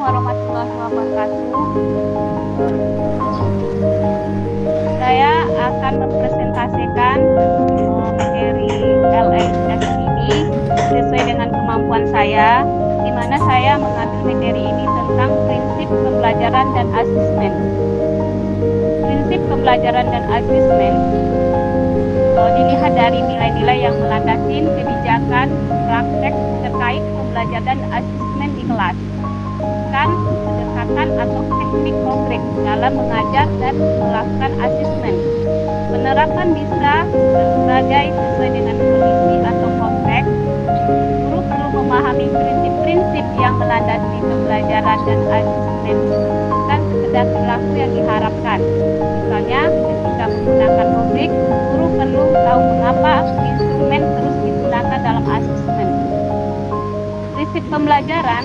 warahmatullahi wabarakatuh. Saya akan mempresentasikan materi LSS ini sesuai dengan kemampuan saya, di mana saya mengambil materi ini tentang prinsip pembelajaran dan asesmen. Prinsip pembelajaran dan asesmen dilihat dari nilai-nilai yang melandasi kebijakan praktek terkait pembelajaran dan asesmen di kelas, kan pendekatan atau teknik konkret dalam mengajar dan melakukan asesmen. Penerapan bisa berbagai sesuai dengan kondisi atau konteks. Guru perlu memahami prinsip-prinsip yang melandasi pembelajaran dan asesmen, bukan sekedar perilaku yang diharapkan. Misalnya, ketika menggunakan rubrik, guru perlu tahu mengapa instrumen terus digunakan dalam asesmen. Prinsip pembelajaran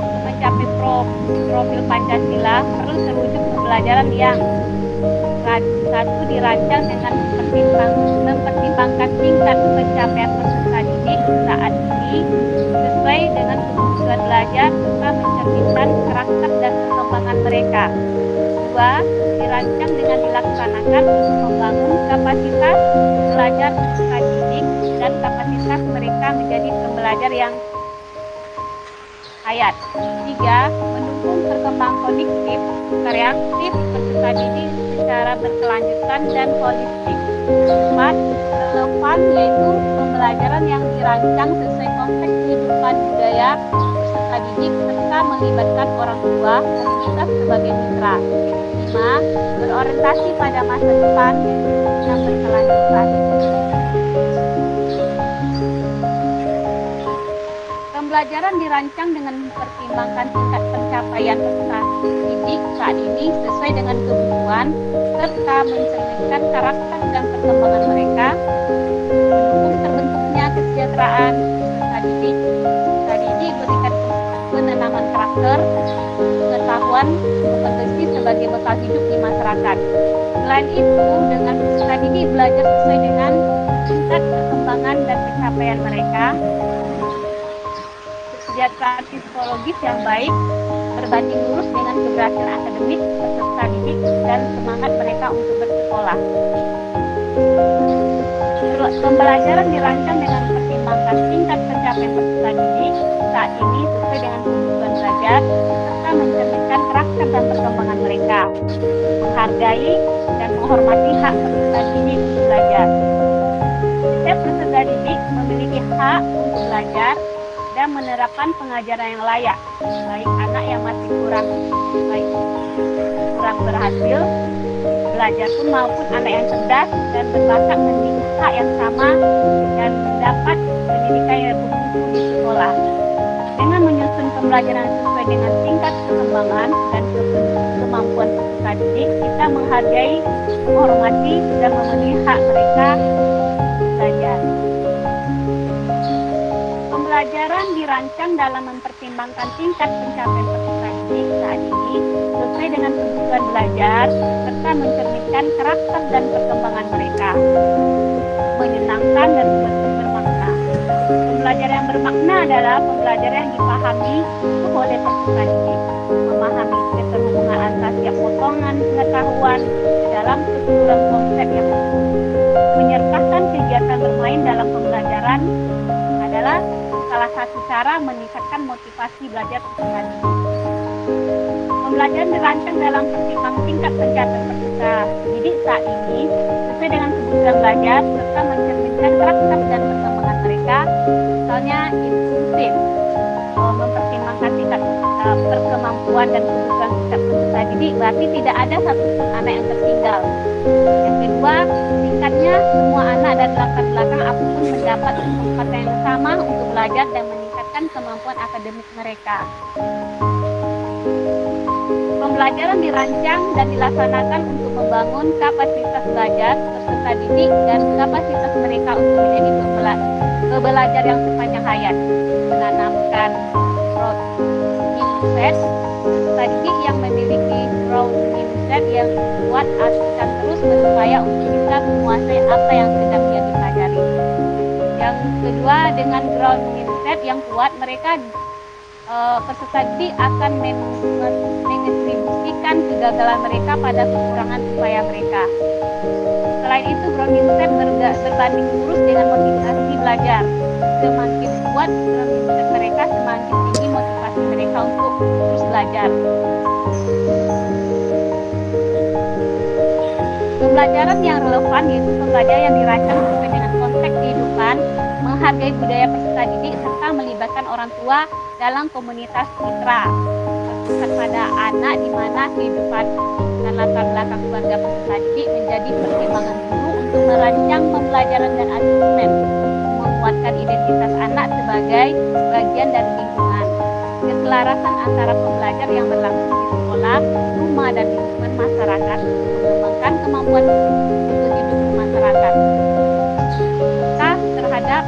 mencapai profil Pancasila perlu terwujud pembelajaran yang satu, dirancang dengan mempertimbangkan tingkat pencapaian peserta didik saat ini sesuai dengan kebutuhan belajar serta mencerminkan karakter dan perkembangan mereka. Dua, dirancang dengan dilaksanakan untuk membangun kapasitas belajar peserta didik dan kapasitas mereka menjadi pembelajar yang hayat. Tiga, mendukung perkembangan kognitif, kreatif peserta didik secara berkelanjutan dan holistik. Empat, relevan, yaitu pembelajaran yang dirancang sesuai konteks kehidupan budaya peserta didik serta melibatkan orang tua, komunitas sebagai mitra. Lima, berorientasi pada masa depan yang berkelanjutan. Pembelajaran dirancang dengan mempertimbangkan tingkat pencapaian peserta didik saat ini sesuai dengan kebutuhan serta mencerminkan karakter dan perkembangan mereka, mendukung terbentuknya kesejahteraan peserta didik. Peserta didik berikan penanaman karakter, pengetahuan, kompetensi sebagai bekal hidup di masyarakat. Selain itu, dengan peserta didik belajar sesuai dengan tingkat perkembangan dan pencapaian mereka, kesejahteraan psikologis yang baik berbanding lurus dengan keberhasilan akademik peserta didik dan semangat mereka untuk bersekolah. Pembelajaran dirancang dengan mempertimbangkan tingkat pencapaian peserta didik saat ini sesuai dengan kebutuhan belajar serta mencerminkan karakter dan perkembangan mereka, menghargai dan menghormati hak peserta didik untuk belajar. Setiap peserta didik memiliki hak untuk belajar dan menerapkan pengajaran yang layak, baik anak yang masih kurang berhasil belajar pun maupun anak yang cerdas dan berbakat memiliki hak yang sama dan mendapat pendidikan yang bermutu di sekolah. Dengan menyusun pembelajaran sesuai dengan tingkat perkembangan dan kemampuan peserta didik, kita menghargai, menghormati dan memenuhi hak mereka belajar. Pembelajaran dirancang dalam mempertimbangkan tingkat pencapaian peserta didik saat ini sesuai dengan kebutuhan belajar serta mencerminkan karakter dan perkembangan mereka, menyenangkan dan bermakna. Pembelajaran yang bermakna adalah pembelajaran yang dipahami oleh peserta didik, memahami keterhubungan antara setiap potongan pengetahuan dalam keseluruhan konsep yang utuh. Menyertakan kegiatan bermain dalam pembelajaran adalah salah satu cara meningkatkan motivasi belajar peserta didik. Pembelajaran dirancang dalam pertimbangan tingkat pencapaian peserta didik saat ini sesuai dengan kebutuhan belajar serta mencerminkan karakter dan perkembangan mereka. Misalnya inklusif, mempertimbangkan tingkat perkemampuan dan kebutuhan setiap peserta didik, berarti tidak ada satupun anak yang tertinggal. Yang kedua, tingkatnya semua anak dan latar belakang apapun mendapat kesempatan yang sama untuk belajar dan meningkatkan kemampuan akademik mereka. Pembelajaran dirancang dan dilaksanakan untuk membangun kapasitas belajar peserta didik dan kapasitas mereka untuk menjadi pembelajar yang sepanjang hayat, menanamkan growth mindset peserta didik yang memiliki growth mindset yang kuat akan terus berupaya untuk bisa menguasai apa yang sedang dia pelajari. Yang kedua, dengan growth mindset yang kuat, mereka peserta didik akan mendistribusikan kegagalan mereka pada kekurangan upaya mereka. Selain itu, grounding step berbanding lurus dengan motivasi belajar. Semakin kuat grounding step mereka, semakin tinggi motivasi mereka untuk terus belajar. Pembelajaran yang relevan yaitu pembelajaran yang dirancang sesuai dengan konteks kehidupan, menghargai budaya peserta didik, serta melibatkan orang tua dalam komunitas mitra. Berpusat pada anak, di mana kehidupan dan latar belakang keluarga peserta didik menjadi pertimbangan guru untuk merancang pembelajaran dan asesmen, menguatkan identitas anak sebagai bagian dari lingkungan. Keselarasan antara pembelajar yang berlangsung di sekolah, rumah, dan lingkungan masyarakat, mengembangkan kemampuan untuk hidup bermasyarakat. Terhadap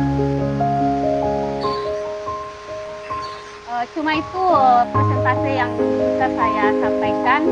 cuma itu presentasi yang bisa saya sampaikan.